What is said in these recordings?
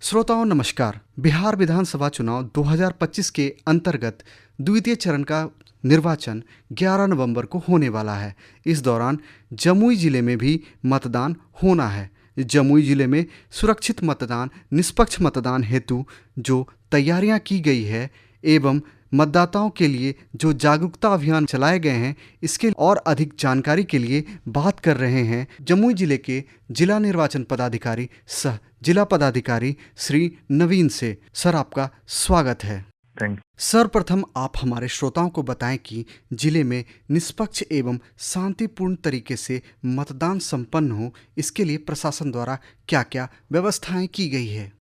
श्रोताओं नमस्कार। बिहार विधानसभा चुनाव 2025 के अंतर्गत द्वितीय चरण का निर्वाचन 11 नवंबर को होने वाला है। इस दौरान जमुई जिले में भी मतदान होना है। जमुई जिले में सुरक्षित मतदान, निष्पक्ष मतदान हेतु जो तैयारियां की गई है एवं मतदाताओं के लिए जो जागरूकता अभियान चलाए गए हैं, इसके और अधिक जानकारी के लिए बात कर रहे हैं जमुई जिले के जिला निर्वाचन पदाधिकारी सह जिला पदाधिकारी श्री नवीन से। सर, आपका स्वागत है। Thank you. सर्वप्रथम आप हमारे श्रोताओं को बताएं कि जिले में निष्पक्ष एवं शांतिपूर्ण तरीके से मतदान संपन्न हो, इसके लिए प्रशासन द्वारा क्या क्या व्यवस्थाएं की गई है।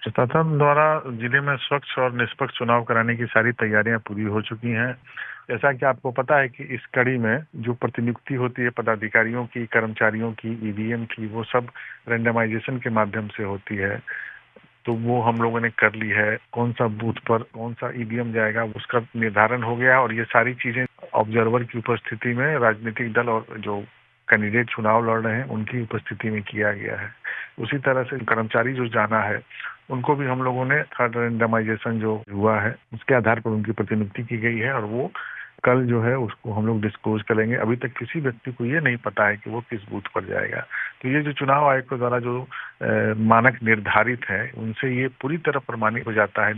प्रशासन द्वारा जिले में स्वच्छ और निष्पक्ष चुनाव कराने की सारी तैयारियां पूरी हो चुकी हैं। जैसा कि आपको पता है कि इस कड़ी में जो प्रतिनियुक्ति होती है पदाधिकारियों की, कर्मचारियों की, ईवीएम की, वो सब रेंडमाइजेशन के माध्यम से होती है। तो वो हम लोगों ने कर ली है। कौन सा बूथ पर कौन सा ईवीएम जाएगा उसका निर्धारण हो गया, और ये सारी चीजें ऑब्जर्वर की उपस्थिति में राजनीतिक दल और जो कैंडिडेट चुनाव लड़ रहे हैं उनकी उपस्थिति में किया गया है। उसी तरह से कर्मचारी जो जाना है उनको भी हम लोगों ने थर्ड रेंडमाइजेशन जो हुआ है उसके आधार पर उनकी प्रतिनियुक्ति की गई है, और वो कल जो है उसको हम लोग डिस्क्लोज करेंगे। अभी तक किसी व्यक्ति को ये नहीं पता है कि वो किस बूथ पर जाएगा। तो ये जो चुनाव आयोग के द्वारा जो मानक निर्धारित है उनसे ये पूरी तरह प्रमाणित हो जाता है,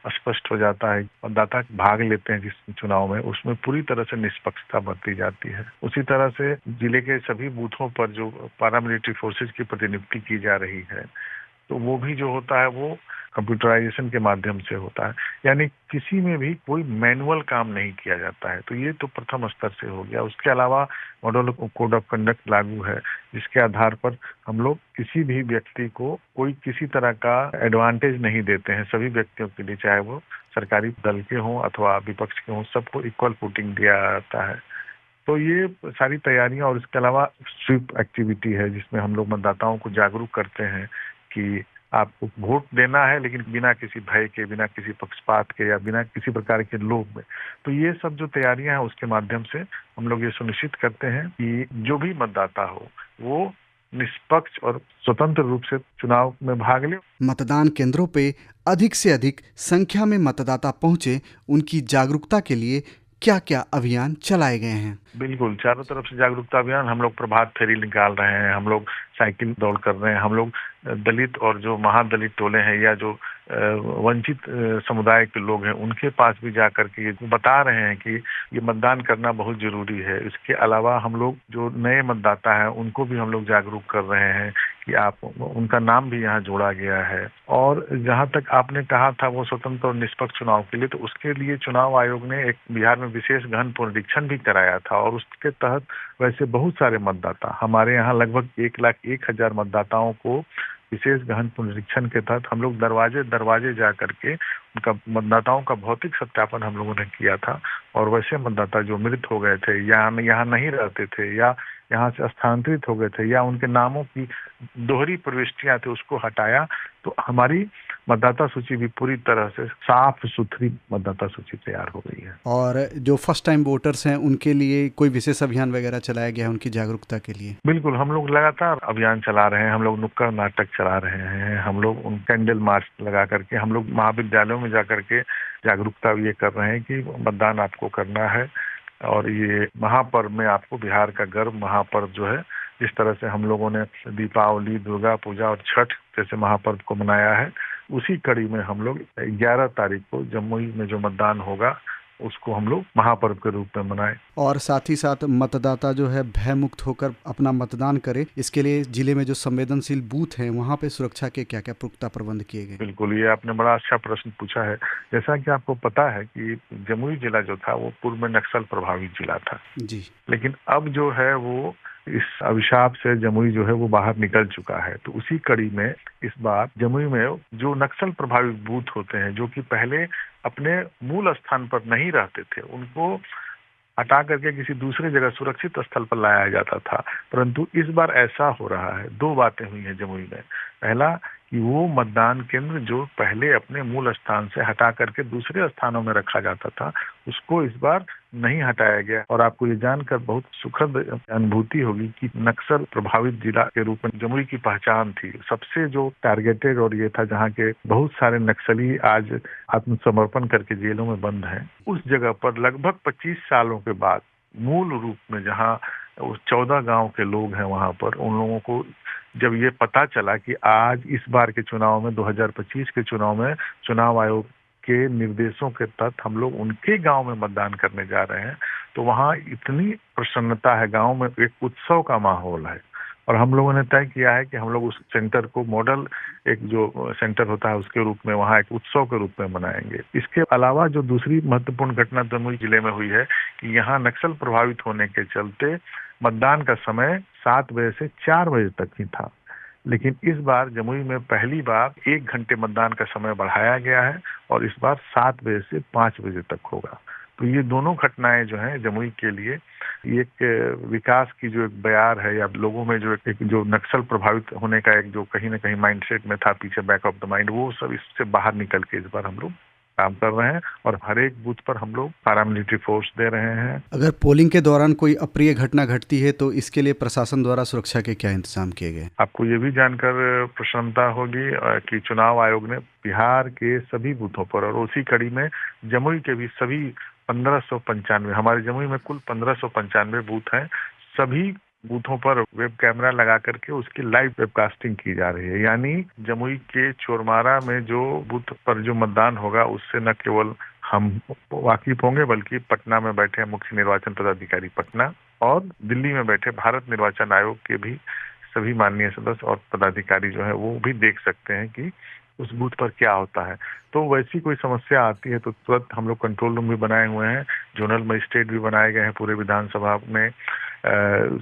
स्पष्ट हो जाता है। मतदाता भाग लेते हैं जिस चुनाव में, उसमें पूरी तरह से निष्पक्षता बरती जाती है। उसी तरह से जिले के सभी बूथों पर जो पैरामिलिट्री फोर्सेज की प्रतिनियुक्ति की जा रही है, तो वो भी जो होता है वो कंप्यूटराइजेशन के माध्यम से होता है। यानी किसी में भी कोई मैनुअल काम नहीं किया जाता है। तो ये तो प्रथम स्तर से हो गया। उसके अलावा मॉडल कोड ऑफ कंडक्ट लागू है, जिसके आधार पर हम लोग किसी भी व्यक्ति को कोई किसी तरह का एडवांटेज नहीं देते हैं। सभी व्यक्तियों के लिए, चाहे वो सरकारी दल के हों अथवा विपक्ष के हों, सबको इक्वल फुटिंग दिया जाता है। तो ये सारी तैयारियां, और इसके अलावा स्वीप एक्टिविटी है जिसमें हम लोग मतदाताओं को जागरूक करते हैं कि आपको वोट देना है, लेकिन बिना किसी भय के, बिना किसी पक्षपात के या बिना किसी प्रकार के लोभ में। तो ये सब जो तैयारियां हैं उसके माध्यम से हम लोग ये सुनिश्चित करते हैं कि जो भी मतदाता हो वो निष्पक्ष और स्वतंत्र रूप से चुनाव में भाग ले। मतदान केंद्रों पे अधिक से अधिक संख्या में मतदाता पहुंचे, उनकी जागरूकता के लिए क्या क्या अभियान चलाए गए हैं। बिल्कुल, चारों तरफ से जागरूकता अभियान। हम लोग प्रभात फेरी निकाल रहे हैं, हम लोग साइकिल दौड़ कर रहे हैं, हम लोग दलित और जो महादलित टोले हैं या जो वंचित समुदाय के लोग हैं उनके पास भी जाकर के ये बता रहे हैं कि ये मतदान करना बहुत जरूरी है। इसके अलावा हम लोग जो नए मतदाता हैं उनको भी हम लोग जागरूक कर रहे हैं कि आप उनका नाम भी यहाँ जोड़ा गया है। और जहाँ तक आपने कहा था वो स्वतंत्र और निष्पक्ष चुनाव के लिए, तो उसके लिए चुनाव आयोग ने एक बिहार में विशेष गहन पुनरीक्षण भी कराया था, और उसके तहत वैसे बहुत सारे मतदाता, हमारे यहाँ लगभग 1,01,000 मतदाताओं को विशेष गहन पुनरीक्षण के तहत हम लोग दरवाजे दरवाजे जा करके उनका मतदाताओं का भौतिक सत्यापन हम लोगों ने किया था। और वैसे मतदाता जो मृत हो गए थे, यहाँ नहीं रहते थे या यहाँ से स्थानांतरित हो गए थे या उनके नामों की दोहरी प्रविष्टियां थी, उसको हटाया। तो हमारी मतदाता सूची भी पूरी तरह से साफ सुथरी मतदाता सूची तैयार हो गई है। और जो फर्स्ट टाइम वोटर्स हैं उनके लिए कोई विशेष अभियान वगैरह चलाया गया है उनकी जागरूकता के लिए? बिल्कुल, हम लोग लगातार अभियान चला रहे हैं। हम लोग नुक्कड़ नाटक चला रहे हैं, हम लोग उन कैंडल मार्च लगा करके, हम लोग महाविद्यालयों में जा करके जागरूकता ये कर रहे हैं कि मतदान आपको करना है। और ये महापर्व में आपको, बिहार का गर्व महापर्व जो है, जिस तरह से हम लोगों ने दीपावली, दुर्गा पूजा और छठ जैसे महापर्व को मनाया है, उसी कड़ी में हम लोग 11 तारीख को जमुई में जो मतदान होगा उसको हम लोग महापर्व के रूप में मनाएं। और साथ ही साथ मतदाता जो है भय मुक्त होकर अपना मतदान करे, इसके लिए जिले में जो संवेदनशील बूथ हैं वहाँ पे सुरक्षा के क्या क्या पुख्ता प्रबंध किए गए? बिल्कुल, ये आपने बड़ा अच्छा प्रश्न पूछा है। जैसा कि आपको पता है कि जमुई जिला जो था वो पूर्व में नक्सल प्रभावित जिला था जी, लेकिन अब जो है वो इस अभिशाप से जमुई जो है वो बाहर निकल चुका है। तो उसी कड़ी में इस बार जमुई में जो नक्सल प्रभावित बूथ होते हैं, जो कि पहले अपने मूल स्थान पर नहीं रहते थे, उनको हटा करके किसी दूसरे जगह सुरक्षित स्थल पर लाया जाता था। परंतु इस बार ऐसा हो रहा है, दो बातें हुई हैं जमुई में। पहला कि वो मतदान केंद्र जो पहले अपने मूल स्थान से हटा करके दूसरे स्थानों में रखा जाता था, उसको इस बार नहीं हटाया गया। और आपको ये जानकर बहुत सुखद अनुभूति होगी कि नक्सल प्रभावित जिला के रूप में जमुई की पहचान थी, सबसे जो टारगेटेड, और ये था जहाँ के बहुत सारे नक्सली आज आत्मसमर्पण करके जेलों में बंद हैं। उस जगह पर लगभग 25 सालों के बाद मूल रूप में जहाँ उस 14 गांव के लोग हैं, वहां पर उन लोगों को जब ये पता चला कि आज इस बार के चुनाव में 2025 के चुनाव में चुनाव आयोग के निर्देशों के तहत हम लोग उनके गांव में मतदान करने जा रहे हैं, तो वहां इतनी प्रसन्नता है, गांव में एक उत्सव का माहौल है। और हम लोगों ने तय किया है कि हम लोग उस सेंटर को मॉडल एक जो सेंटर होता है उसके रूप में वहाँ एक उत्सव के रूप में मनाएंगे। इसके अलावा जो दूसरी महत्वपूर्ण घटना जमुई जिले में हुई है कि यहाँ नक्सल प्रभावित होने के चलते मतदान का समय 7 बजे से 4 बजे तक ही था, लेकिन इस बार जमुई में पहली बार 1 घंटे मतदान का समय बढ़ाया गया है और इस बार 7 बजे से 5 बजे तक होगा। तो ये दोनों घटनाएं जो हैं जमुई के लिए एक विकास की जो एक बयार है, या लोगों में जो एक जो नक्सल प्रभावित होने का एक जो कहीं ना कहीं माइंडसेट में था पीछे बैक ऑफ द माइंड, वो सब इससे बाहर निकल के इस बार हम लोग काम कर रहे हैं और हर एक बूथ पर हम लोग पैरामिलिट्री फोर्स दे रहे हैं। अगर पोलिंग के दौरान कोई अप्रिय घटना घटती है तो इसके लिए प्रशासन द्वारा सुरक्षा के क्या इंतजाम किए गए? आपको ये भी जानकर प्रसन्नता होगी कि चुनाव आयोग ने बिहार के सभी बूथों पर और उसी कड़ी में जमुई के भी सभी 1595, हमारे जमुई में कुल 1595 बूथ हैं, सभी बूथों पर वेब कैमरा लगा करके उसकी लाइव वेबकास्टिंग की जा रही है। यानी जमुई के चोरमारा में जो बूथ पर जो मतदान होगा उससे न केवल हम वाकिफ होंगे बल्कि पटना में बैठे मुख्य निर्वाचन पदाधिकारी पटना और दिल्ली में बैठे भारत निर्वाचन आयोग के भी सभी माननीय सदस्य और पदाधिकारी जो है वो भी देख सकते हैं कि उस बूथ पर क्या होता है। तो वैसी कोई समस्या आती है तो तुरंत हम लोग कंट्रोल रूम भी बनाए हुए हैं, जोनल मजिस्ट्रेट भी बनाए गए हैं पूरे विधानसभा में,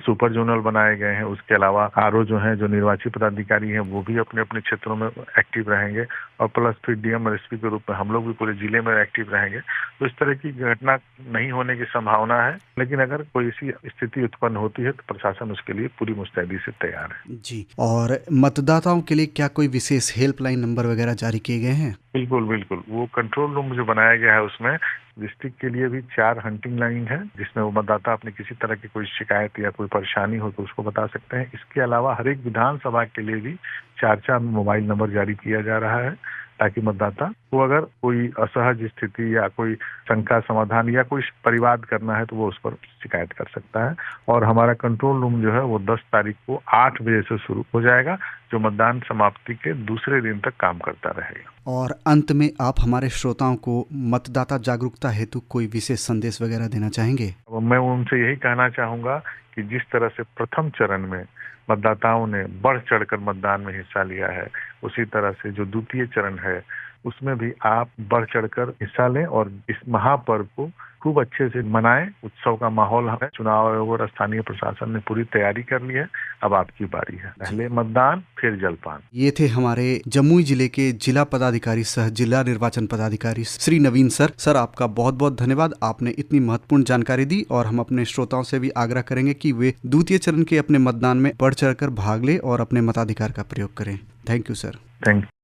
सुपर जोनल बनाए गए हैं। उसके अलावा आरओ जो हैं, जो निर्वाचित पदाधिकारी हैं, वो भी अपने अपने क्षेत्रों में एक्टिव रहेंगे और प्लस फिर डीएम और एसपी के रूप में हम लोग भी पूरे जिले में एक्टिव रहेंगे। तो इस तरह की घटना नहीं होने की संभावना है, लेकिन अगर कोई ऐसी स्थिति उत्पन्न होती है तो प्रशासन उसके लिए पूरी मुस्तैदी से तैयार है। जी, और मतदाताओं के लिए क्या कोई विशेष हेल्पलाइन नंबर वगैरह जारी किए गए हैं? बिल्कुल, वो कंट्रोल रूम जो बनाया गया है उसमें डिस्ट्रिक्ट के लिए भी 4 हंटिंग लाइन है, जिसमें वो मतदाता अपने किसी तरह की कोई शिकायत या कोई परेशानी हो तो उसको बता सकते हैं। इसके अलावा हर एक विधानसभा के लिए भी 4 मोबाइल नंबर जारी किया जा रहा है ताकि मतदाता को अगर कोई असहज स्थिति या कोई शंका समाधान या कोई परिवाद करना है तो वो उस पर शिकायत कर सकता है। और हमारा कंट्रोल रूम जो है वो 10 तारीख को 8 बजे से शुरू हो जाएगा, जो मतदान समाप्ति के दूसरे दिन तक काम करता रहेगा। और अंत में आप हमारे श्रोताओं को मतदाता जागरूकता हेतु कोई विशेष संदेश वगैरह देना चाहेंगे? मैं उनसे यही कहना चाहूंगा कि जिस तरह से प्रथम चरण में मतदाताओं ने बढ़ चढ़कर मतदान में हिस्सा लिया है, उसी तरह से जो द्वितीय चरण है उसमें भी आप बढ़ चढ़कर हिस्सा लें और इस महापर्व को खूब अच्छे से मनाएं। उत्सव का माहौल है। चुनाव आयोग और स्थानीय प्रशासन ने पूरी तैयारी कर ली है, अब आपकी बारी है। पहले मतदान फिर जलपान। ये थे हमारे जमुई जिले के जिला पदाधिकारी सह जिला निर्वाचन पदाधिकारी श्री नवीन सर। आपका बहुत बहुत धन्यवाद, आपने इतनी महत्वपूर्ण जानकारी दी और हम अपने श्रोताओं से भी आग्रह करेंगे कि वे द्वितीय चरण के अपने मतदान में बढ़ चढ़कर भाग लें और अपने मताधिकार का प्रयोग करें। Thank you sir. Thank you.